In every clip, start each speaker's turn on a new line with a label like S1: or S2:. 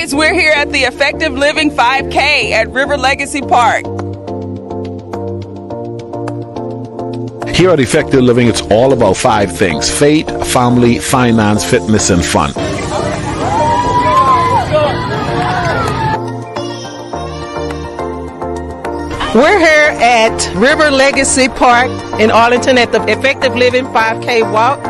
S1: guys, we're here at the Effective Living 5K at River Legacy Park.
S2: Here at Effective Living, it's all about 5 things: faith, family, finance, fitness, and fun.
S3: We're here at River Legacy Park in Arlington at the Effective Living 5K walk.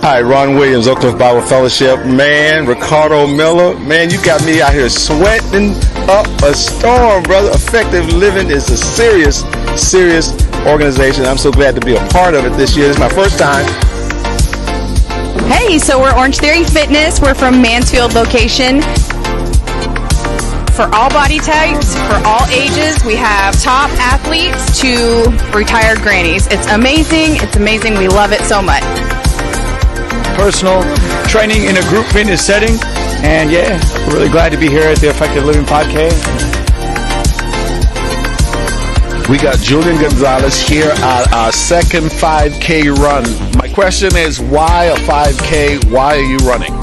S4: Hi, Ron Williams, Oak Cliff Bible Fellowship. Man, Ricardo Miller, man, you got me out here sweating up a storm, brother. Effective Living is a serious organization. I'm so glad to be a part of it this year. This is my first time.
S5: Hey, so we're Orange Theory Fitness. We're from Mansfield location. For all body types, for all ages, we have top athletes to retired grannies. It's amazing. It's amazing. We love it so much.
S6: Personal training in a group fitness setting, and yeah, we're really glad to be here at the Effective Living 5K.
S2: We got Julian Gonzalez here at our second 5K run. My question is, why a 5K? Why are you running?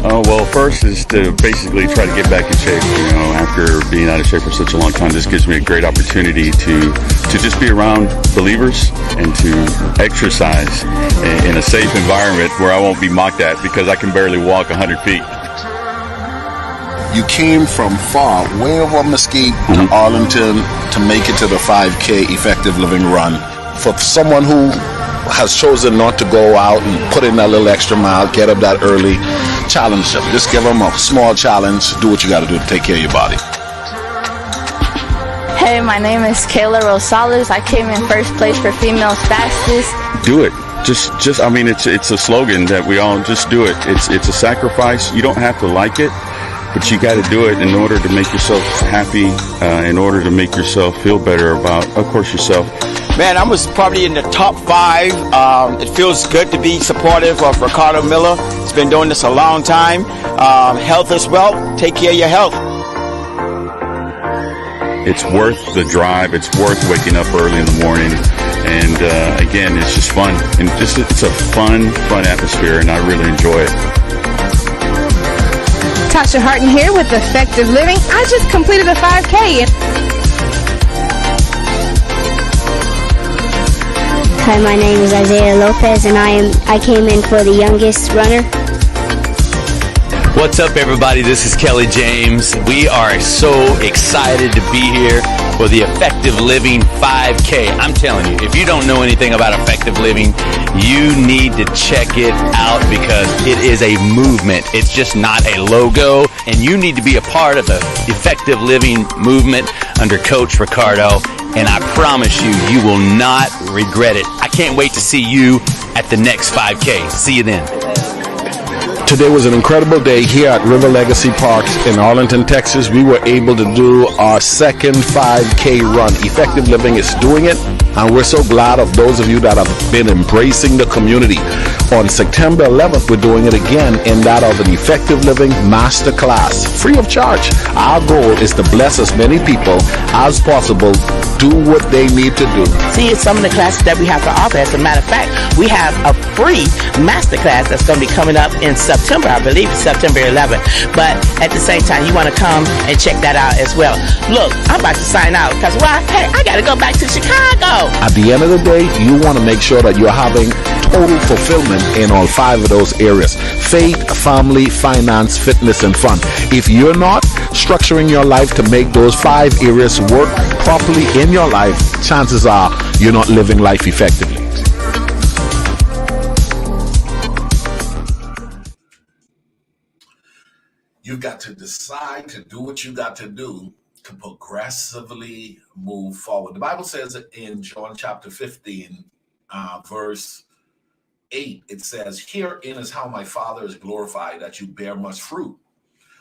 S7: Well, first is to basically try to get back in shape. You know, after being out of shape for such a long time, this gives me a great opportunity to just be around believers and to exercise in a safe environment where I won't be mocked at because I can barely walk 100 feet.
S2: You came from far, way over Mesquite to Arlington to make it to the 5K Effective Living Run. For someone who has chosen not to go out and put in that little extra mile, get up that early, challenge them. Just give them a small challenge. Do what you got to do to take care of your body.
S8: Hey, my name is Kayla Rosales. I came in first place for females fastest.
S7: Do it. Just. I mean, it's a slogan that we all just do it. It's a sacrifice. You don't have to like it, but you got to do it in order to make yourself happy, in order to make yourself feel better about, of course, yourself.
S9: Man, I was probably in the top 5. It feels good to be supportive of Ricardo Miller. He's been doing this a long time. Health is wealth. Take care of your health.
S7: It's worth the drive. It's worth waking up early in the morning. And again, it's just fun. And it's a fun atmosphere, and I really enjoy it.
S5: Tasha Harton here with Effective Living. I just completed a 5K.
S10: Hi, my name is Isaiah Lopez, and I came in for the youngest runner.
S11: What's up, everybody? This is Kelly James. We are so excited to be here for the Effective Living 5K. I'm telling you, if you don't know anything about Effective Living, you need to check it out because it is a movement. It's just not a logo, and you need to be a part of the Effective Living movement under Coach Ricardo. And I promise you, you will not regret it. I can't wait to see you at the next 5K. See you then.
S2: Today was an incredible day here at River Legacy Park in Arlington, Texas. We were able to do our second 5K run. Effective Living is doing it, and we're so glad of those of you that have been embracing the community. On September 11th, we're doing it again in that of an Effective Living Masterclass, free of charge. Our goal is to bless as many people as possible, do what they need to do.
S3: See, some of the classes that we have to offer. As a matter of fact, we have a free masterclass that's going to be coming up in September. I believe it's September 11th. But at the same time, you want to come and check that out as well. Look, I'm about to sign out because why? Hey, I got to go back to Chicago.
S2: At the end of the day, you want to make sure that you're having total fulfillment in all 5 of those areas: faith, family, finance, fitness, and fun. If you're not structuring your life to make those 5 areas work properly in your life, chances are you're not living life effectively. You've got to decide to do what you got to do to progressively move forward. The Bible says in John chapter 15, verse 8, it says, "Herein is how my Father is glorified, that you bear much fruit."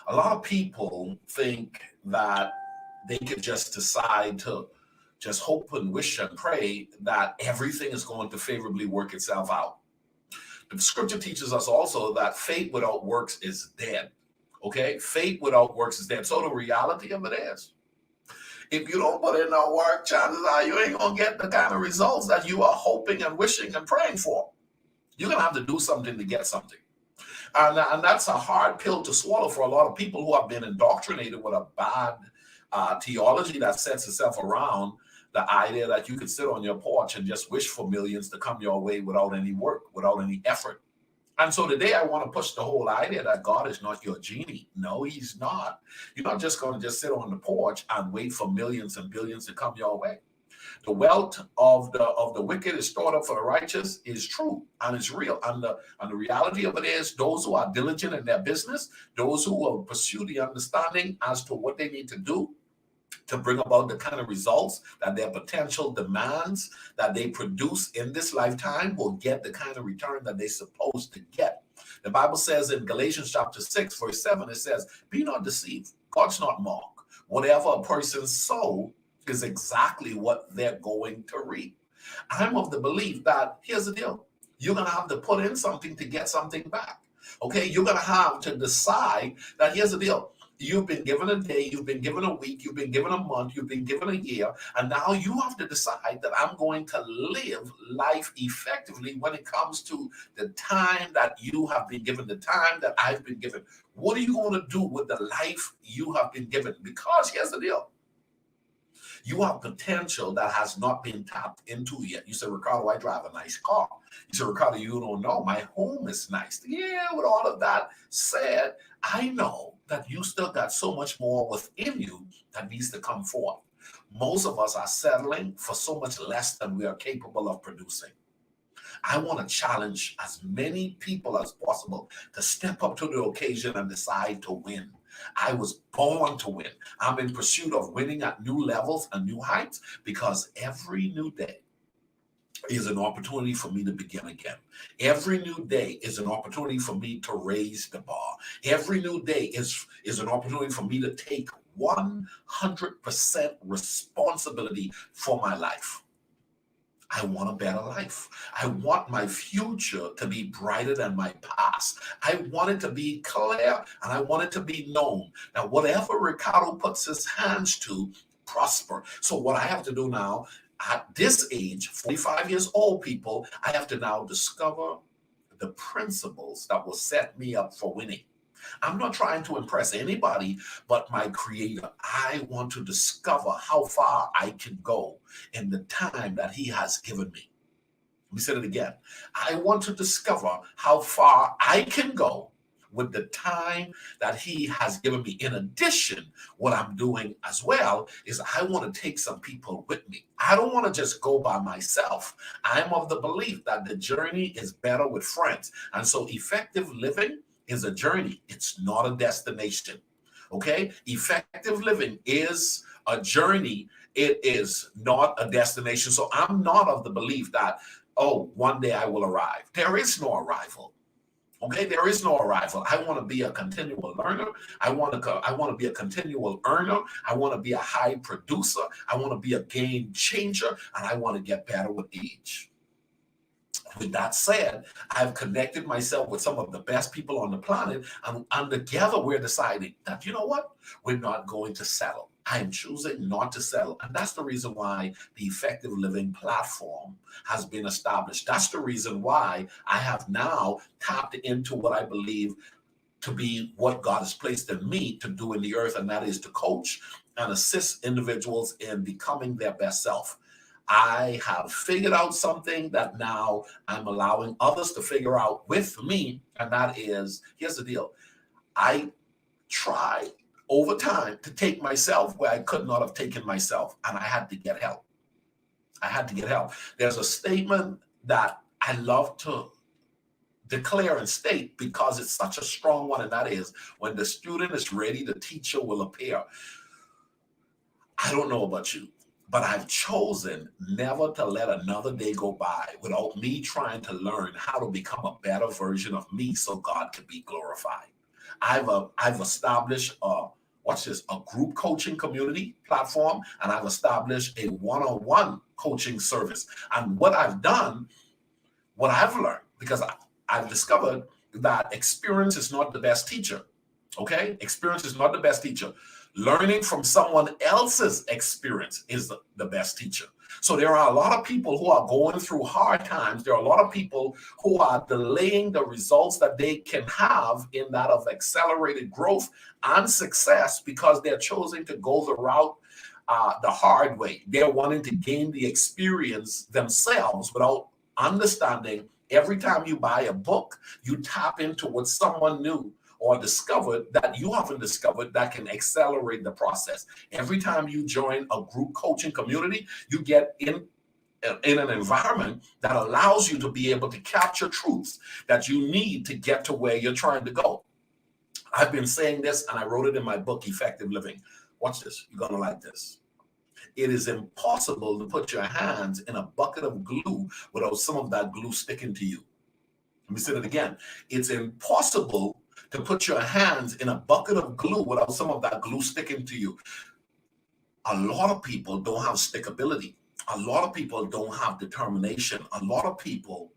S2: A lot of people think that they could just decide to just hope and wish and pray that everything is going to favorably work itself out. The scripture teaches us also that faith without works is dead. Okay? Faith without works is dead. So the reality of it is, if you don't put in no work, chances are you ain't going to get the kind of results that you are hoping and wishing and praying for. You're going to have to do something to get something. And that's a hard pill to swallow for a lot of people who have been indoctrinated with a bad theology that sets itself around the idea that you could sit on your porch and just wish for millions to come your way without any work, without any effort. And so today I want to push the whole idea that God is not your genie. No, he's not. You're not just going to just sit on the porch and wait for millions and billions to come your way. The wealth of the wicked is stored up for the righteous is true and it's real. And the reality of it is those who are diligent in their business, those who will pursue the understanding as to what they need to do to bring about the kind of results that their potential demands that they produce in this lifetime will get the kind of return that they're supposed to get. The Bible says in Galatians chapter 6, verse 7, it says, be not deceived. God's not mocked. Whatever a person sows is exactly what they're going to reap. I'm of the belief that, here's the deal, you're going to have to put in something to get something back. Okay, you're going to have to decide that, here's the deal, you've been given a day, you've been given a week, you've been given a month, you've been given a year, and now you have to decide that I'm going to live life effectively when it comes to the time that you have been given, the time that I've been given. What are you going to do with the life you have been given? Because here's the deal. You have potential that has not been tapped into yet. You say, Ricardo, I drive a nice car. You say, Ricardo, you don't know. My home is nice. Yeah, with all of that said, I know that you still got so much more within you that needs to come forth. Most of us are settling for so much less than we are capable of producing. I want to challenge as many people as possible to step up to the occasion and decide to win. I was born to win. I'm in pursuit of winning at new levels and new heights because every new day is an opportunity for me to begin again. Every new day is an opportunity for me to raise the bar. Every new day is an opportunity for me to take 100% responsibility for my life. I want a better life. I want my future to be brighter than my past. I want it to be clear and I want it to be known that whatever Ricardo puts his hands to prosper. So what I have to do now at this age, 45 years old people, I have to now discover the principles that will set me up for winning. I'm not trying to impress anybody but my creator. I want to discover how far I can go in the time that he has given me. Let me say it again. I want to discover how far I can go with the time that he has given me. In addition, what I'm doing as well is I want to take some people with me. I don't want to just go by myself. I'm of the belief that the journey is better with friends. And so effective living is a journey. It's not a destination. Okay? Effective living is a journey. It is not a destination. So I'm not of the belief that, oh, one day I will arrive. There is no arrival. Okay, there is no arrival. I want to be a continual learner. I want to be a continual earner. I want to be a high producer. I want to be a game changer, and I want to get better with age. With that said, I've connected myself with some of the best people on the planet, and together we're deciding that, you know what? We're not going to settle. I'm choosing not to settle. And that's the reason why the Effective Living platform has been established. That's the reason why I have now tapped into what I believe to be what God has placed in me to do in the earth, and that is to coach and assist individuals in becoming their best self. I have figured out something that now I'm allowing others to figure out with me, and that is, here's the deal. I tried over time to take myself where I could not have taken myself, and I had to get help. I had to get help. There's a statement that I love to declare and state because it's such a strong one, and that is, when the student is ready, the teacher will appear. I don't know about you, but I've chosen never to let another day go by without me trying to learn how to become a better version of me so God can be glorified. I've established a group coaching community platform, and I've established a one-on-one coaching service. And what I've done, what I've learned, because I've discovered that experience is not the best teacher. Okay? Experience is not the best teacher. Learning from someone else's experience is the best teacher. So there are a lot of people who are going through hard times. There are a lot of people who are delaying the results that they can have in that of accelerated growth and success because they're choosing to go the route the hard way. They're wanting to gain the experience themselves without understanding. Every time you buy a book, you tap into what someone new or discovered that you haven't discovered that can accelerate the process. Every time you join a group coaching community, you get in an environment that allows you to be able to capture truths that you need to get to where you're trying to go. I've been saying this, and I wrote it in my book, Effective Living. Watch this. You're going to like this. It is impossible to put your hands in a bucket of glue without some of that glue sticking to you. Let me say that again. It's impossible to put your hands in a bucket of glue without some of that glue sticking to you. A lot of people don't have stickability. A lot of people don't have determination. A lot of people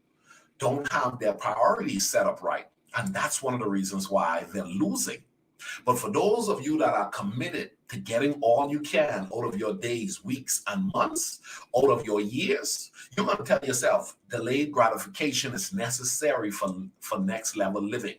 S2: don't have their priorities set up right. And that's one of the reasons why they're losing. But for those of you that are committed to getting all you can out of your days, weeks, and months, out of your years, you're going to tell yourself delayed gratification is necessary for next level living.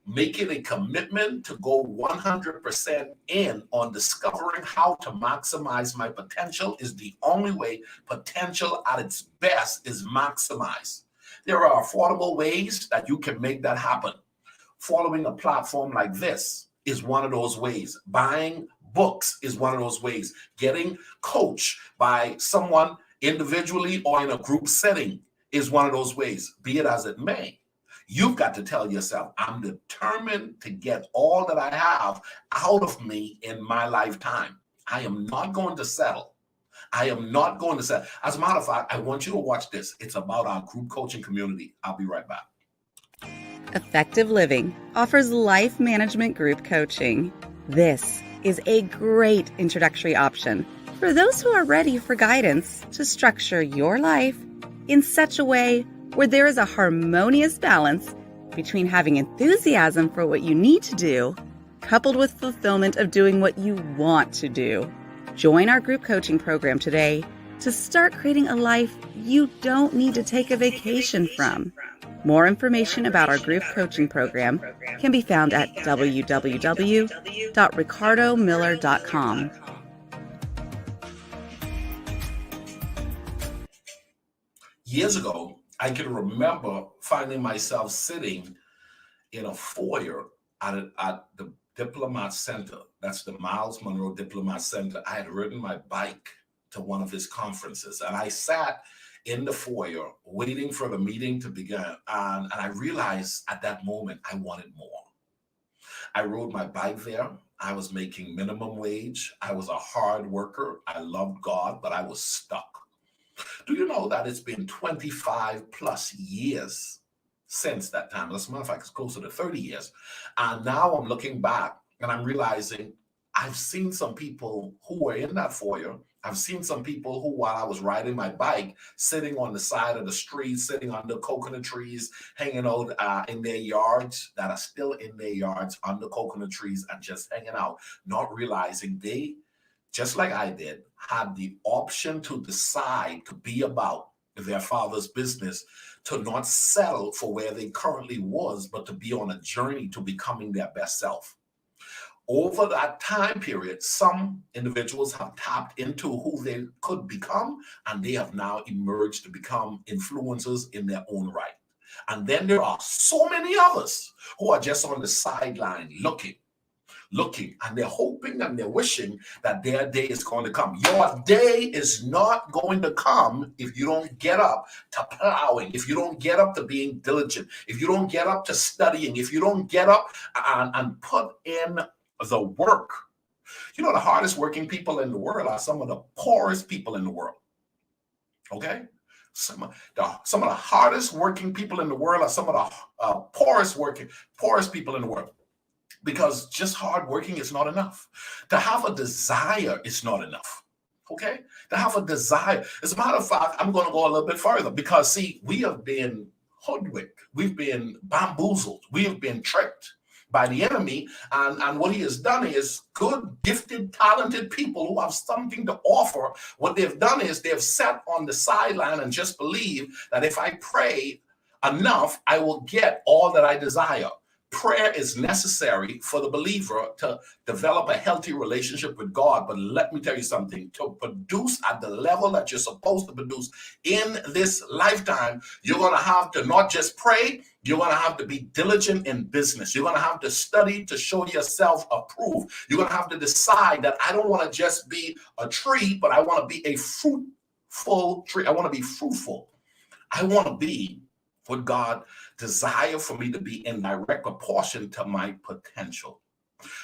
S2: Making a commitment to go 100% in on discovering how to maximize my potential is the only way potential at its best is maximized. There are affordable ways that you can make that happen. Following a platform like this is one of those ways. Buying books is one of those ways. Getting coached by someone individually or in a group setting is one of those ways. Be it as it may, you've got to tell yourself, I'm determined to get all that I have out of me in my lifetime. I am not going to settle. I am not going to settle. As a matter of fact, I want you to watch this. It's about our group coaching community. I'll be right back.
S12: Effective Living offers life management group coaching. This is a great introductory option for those who are ready for guidance to structure your life in such a way where there is a harmonious balance between having enthusiasm for what you need to do, coupled with fulfillment of doing what you want to do. Join our group coaching program today to start creating a life you don't need to take a vacation from. More information about our group coaching program can be found at www.ricardomiller.com.
S2: Years ago, I can remember finding myself sitting in a foyer at the Diplomat Center. That's the Miles Monroe Diplomat Center. I had ridden my bike to one of his conferences, and I sat in the foyer waiting for the meeting to begin. And I realized at that moment I wanted more. I rode my bike there. I was making minimum wage. I was a hard worker. I loved God, but I was stuck. Do you know that it's been 25 plus years since that time? As a matter of fact, it's closer to 30 years. And now I'm looking back and I'm realizing I've seen some people who were in that foyer. I've seen some people who, while I was riding my bike, sitting on the side of the street, sitting under coconut trees, hanging out in their yards, that are still in their yards under coconut trees and just hanging out, not realizing they, just like I did, had the option to decide to be about their father's business, to not settle for where they currently was, but to be on a journey to becoming their best self. Over that time period, some individuals have tapped into who they could become, and they have now emerged to become influencers in their own right. And then there are so many others who are just on the sideline looking, and they're hoping and they're wishing that their day is going to come. Your day is not going to come if you don't get up to plowing, if you don't get up to being diligent, if you don't get up to studying, if you don't get up and put in the work. You know, the hardest working people in the world are some of the poorest people in the world. Okay? Some of the hardest working people in the world are some of the poorest people in the world. Because just hard working is not enough. To have a desire is not enough. Okay? To have a desire. As a matter of fact, I'm going to go a little bit further because, see, we have been hoodwinked. We've been bamboozled. We have been tricked by the enemy. And what he has done is good, gifted, talented people who have something to offer. What they've done is they've sat on the sideline and just believe that if I pray enough, I will get all that I desire. Prayer is necessary for the believer to develop a healthy relationship with God. But let me tell you something, to produce at the level that you're supposed to produce in this lifetime, you're going to have to not just pray, you're going to have to be diligent in business. You're going to have to study to show yourself approved. You're going to have to decide that I don't want to just be a tree, but I want to be a fruitful tree. I want to be fruitful. I want to be what God desire for me to be in direct proportion to my potential.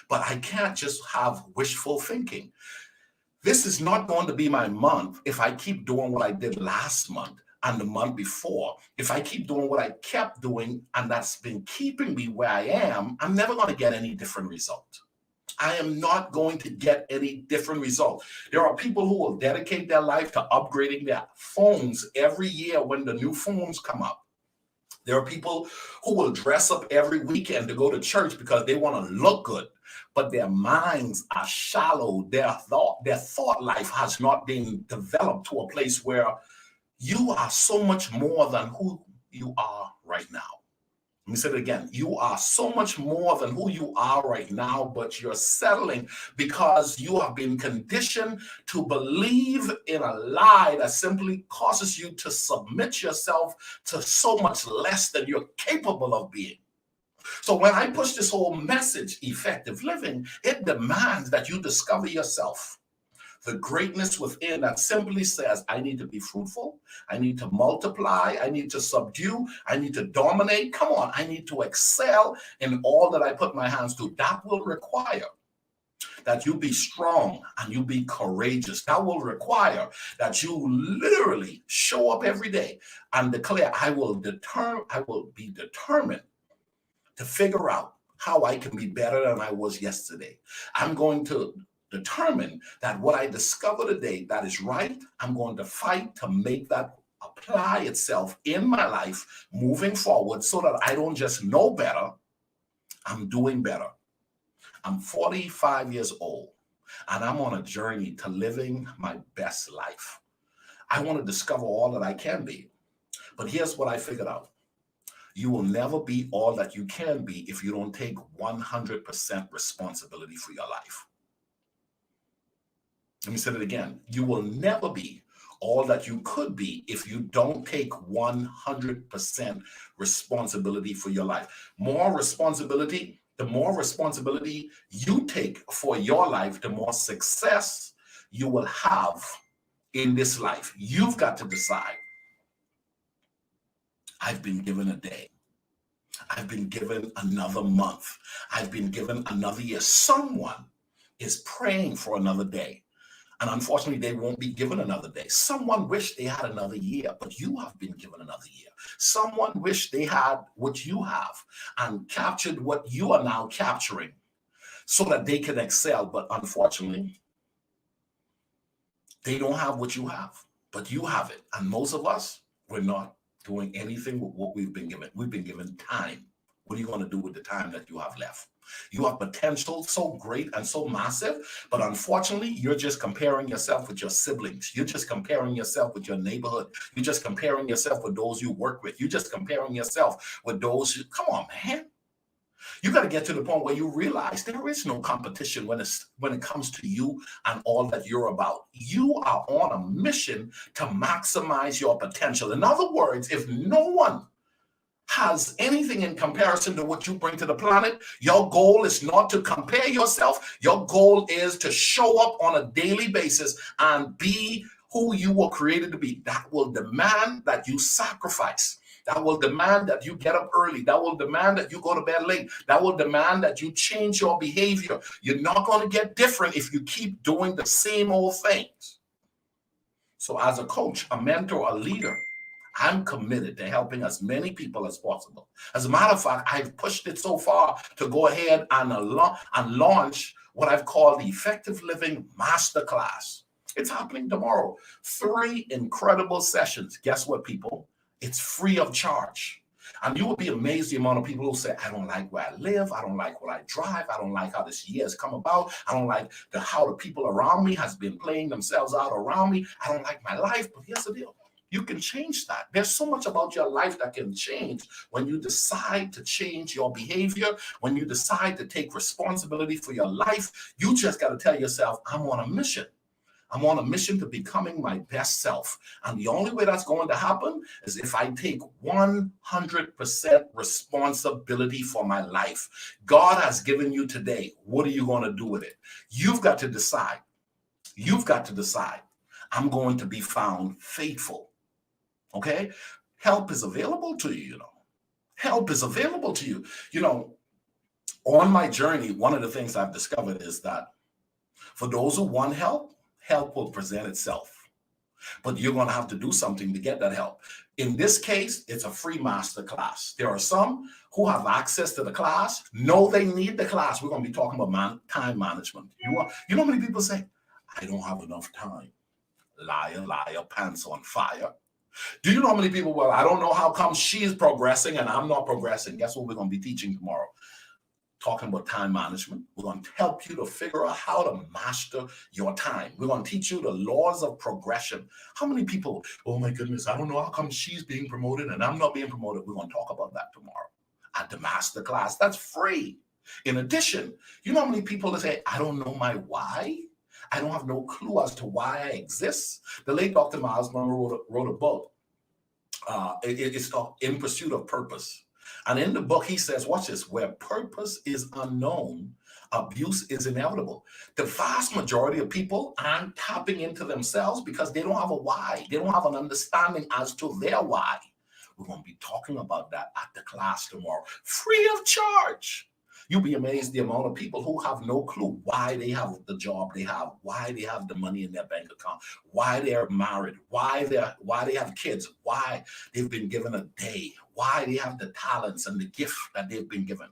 S2: But I can't just have wishful thinking. This is not going to be my month if I keep doing what I did last month and the month before. If I keep doing what I kept doing and that's been keeping me where I am, I'm never going to get any different result. I am not going to get any different result. There are people who will dedicate their life to upgrading their phones every year when the new phones come up. There are people who will dress up every weekend to go to church because they want to look good, but their minds are shallow. Their thought life has not been developed to a place where you are so much more than who you are right now. Let me say it again. You are so much more than who you are right now, but you're settling because you have been conditioned to believe in a lie that simply causes you to submit yourself to so much less than you're capable of being. So when I push this whole message, effective living, it demands that you discover yourself. The greatness within that simply says, I need to be fruitful, I need to multiply, I need to subdue, I need to dominate. Come on, I need to excel in all that I put my hands to. That will require that you be strong and you be courageous. That will require that you literally show up every day and declare, I will be determined to figure out how I can be better than I was yesterday. I'm going to determine that what I discover today that is right, I'm going to fight to make that apply itself in my life moving forward so that I don't just know better, I'm doing better. I'm 45 years old and I'm on a journey to living my best life. I want to discover all that I can be. But here's what I figured out. You will never be all that you can be if you don't take 100% responsibility for your life. Let me say it again. You will never be all that you could be if you don't take 100% responsibility for your life. The more responsibility you take for your life, the more success you will have in this life. You've got to decide. I've been given a day. I've been given another month. I've been given another year. Someone is praying for another day. And unfortunately, they won't be given another day. Someone wished they had another year, but you have been given another year. Someone wished they had what you have and captured what you are now capturing so that they can excel. But unfortunately, they don't have what you have, but you have it. And most of us, we're not doing anything with what we've been given. We've been given time. What are you going to do with the time that you have left? You have potential so great and so massive, but unfortunately, you're just comparing yourself with your siblings. You're just comparing yourself with your neighborhood. You're just comparing yourself with those you work with. You're just comparing yourself with those come on, man. You got to get to the point where you realize there is no competition when it comes to you and all that you're about. You are on a mission to maximize your potential. In other words, if no one has anything in comparison to what you bring to the planet, your goal is not to compare yourself. Your goal is to show up on a daily basis and be who you were created to be. That will demand that you sacrifice. That will demand that you get up early. That will demand that you go to bed late. That will demand that you change your behavior. You're not going to get different if you keep doing the same old things. So as a coach, a mentor, a leader, I'm committed to helping as many people as possible. As a matter of fact, I've pushed it so far to go ahead and launch what I've called the Effective Living Masterclass. It's happening tomorrow. 3 incredible sessions. Guess what, people? It's free of charge. And you will be amazed the amount of people who say, I don't like where I live. I don't like what I drive. I don't like how this year has come about. I don't like how the people around me has been playing themselves out around me. I don't like my life. But here's the deal. You can change that. There's so much about your life that can change when you decide to change your behavior, when you decide to take responsibility for your life. You just got to tell yourself, I'm on a mission. I'm on a mission to becoming my best self. And the only way that's going to happen is if I take 100% responsibility for my life. God has given you today. What are you going to do with it? You've got to decide. You've got to decide. I'm going to be found faithful. Okay? Help is available to you, Help is available to you. On my journey, one of the things I've discovered is that for those who want help, help will present itself. But you're going to have to do something to get that help. In this case, it's a free master class. There are some who have access to the class, know they need the class. We're going to be talking about time management. You know how many people say, I don't have enough time. Liar, liar, pants on fire. Do you know how many people, well, I don't know how come she's progressing and I'm not progressing. Guess what we're going to be teaching tomorrow? Talking about time management. We're going to help you to figure out how to master your time. We're going to teach you the laws of progression. How many people, oh my goodness, I don't know how come she's being promoted and I'm not being promoted. We're going to talk about that tomorrow at the master class. That's free. In addition, you know how many people that say, I don't know my why? I don't have no clue as to why I exist. The late Dr. Miles Monroe wrote a book. It's called In Pursuit of Purpose. And in the book, he says, watch this, where purpose is unknown, abuse is inevitable. The vast majority of people aren't tapping into themselves because they don't have a why. They don't have an understanding as to their why. We're going to be talking about that at the class tomorrow, free of charge. You'll be amazed the amount of people who have no clue why they have the job they have, why they have the money in their bank account, why they're married, why they have kids, why they've been given a day, why they have the talents and the gift that they've been given.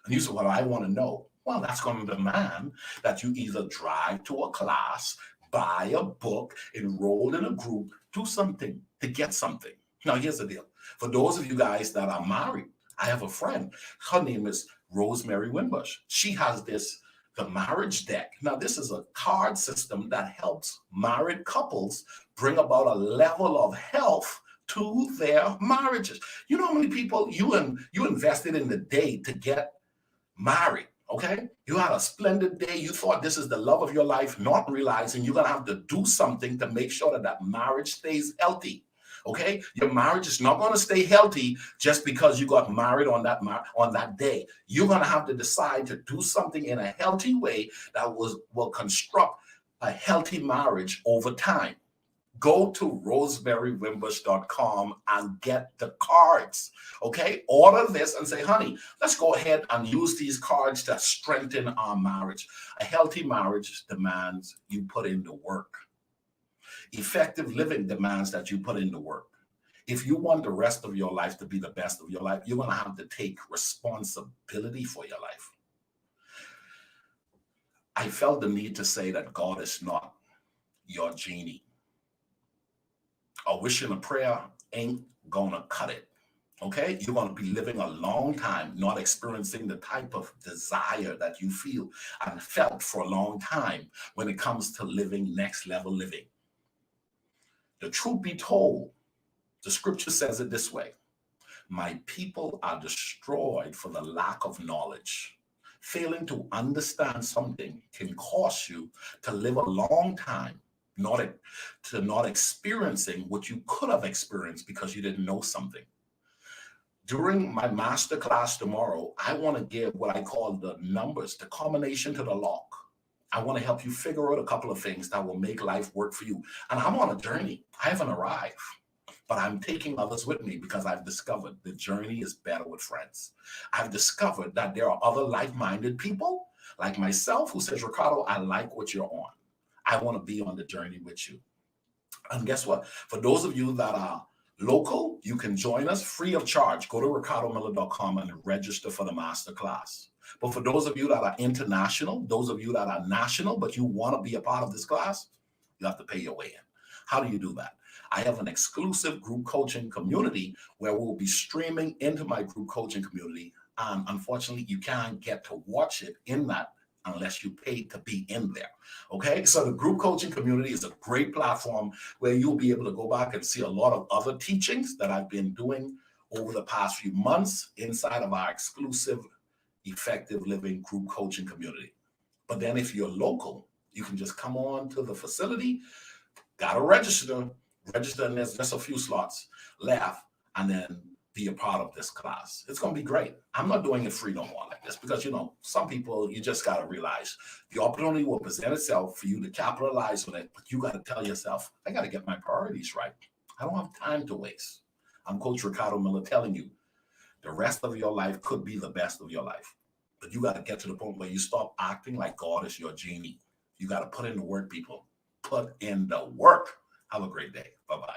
S2: And you say, well, I want to know. Well, that's going to demand that you either drive to a class, buy a book, enroll in a group, do something to get something. Now, here's the deal. For those of you guys that are married, I have a friend. Her name is Rosemary Wimbush. She has the marriage deck. Now, this is a card system that helps married couples bring about a level of health to their marriages. You know how many people you invested in the day to get married, okay? You had a splendid day. You thought this is the love of your life, not realizing you're going to have to do something to make sure that marriage stays healthy. Okay, your marriage is not going to stay healthy just because you got married on that day. You're going to have to decide to do something in a healthy way that will construct a healthy marriage over time. Go to rosemarywimbush.com and get the cards. Okay, order this and say, honey, let's go ahead and use these cards to strengthen our marriage. A healthy marriage demands you put in the work. Effective living demands that you put in the work. If you want the rest of your life to be the best of your life, you're going to have to take responsibility for your life. I felt the need to say that God is not your genie. A wish and a prayer ain't going to cut it. Okay, you're going to be living a long time, not experiencing the type of desire that you feel and felt for a long time when it comes to living next level living. The truth be told, the scripture says it this way. My people are destroyed for the lack of knowledge. Failing to understand something can cause you to live a long time, not experiencing what you could have experienced because you didn't know something. During my master class tomorrow, I want to give what I call the numbers, the combination to the lock. I want to help you figure out a couple of things that will make life work for you. And I'm on a journey. I haven't arrived, but I'm taking others with me because I've discovered the journey is better with friends. I've discovered that there are other like-minded people like myself who says, Ricardo, I like what you're on. I want to be on the journey with you. And guess what? For those of you that are local, you can join us free of charge. Go to ricardomiller.com and register for the master class. But for those of you that are international, those of you that are national, but you want to be a part of this class, you have to pay your way in. How do you do that? I have an exclusive group coaching community where we'll be streaming into my group coaching community. Unfortunately, you can't get to watch it in that unless you pay to be in there. Okay, so the group coaching community is a great platform where you'll be able to go back and see a lot of other teachings that I've been doing over the past few months inside of our exclusive Effective Living group coaching community. But then if you're local, you can just come on to the facility, gotta register, and there's just a few slots left, and then be a part of this class. It's gonna be great. I'm not doing it free no more like this because, some people, you just gotta realize the opportunity will present itself for you to capitalize on it, but you gotta tell yourself, I gotta get my priorities right. I don't have time to waste. I'm Coach Ricardo Miller telling you, the rest of your life could be the best of your life. But you got to get to the point where you stop acting like God is your genie. You got to put in the work, people. Put in the work. Have a great day. Bye-bye.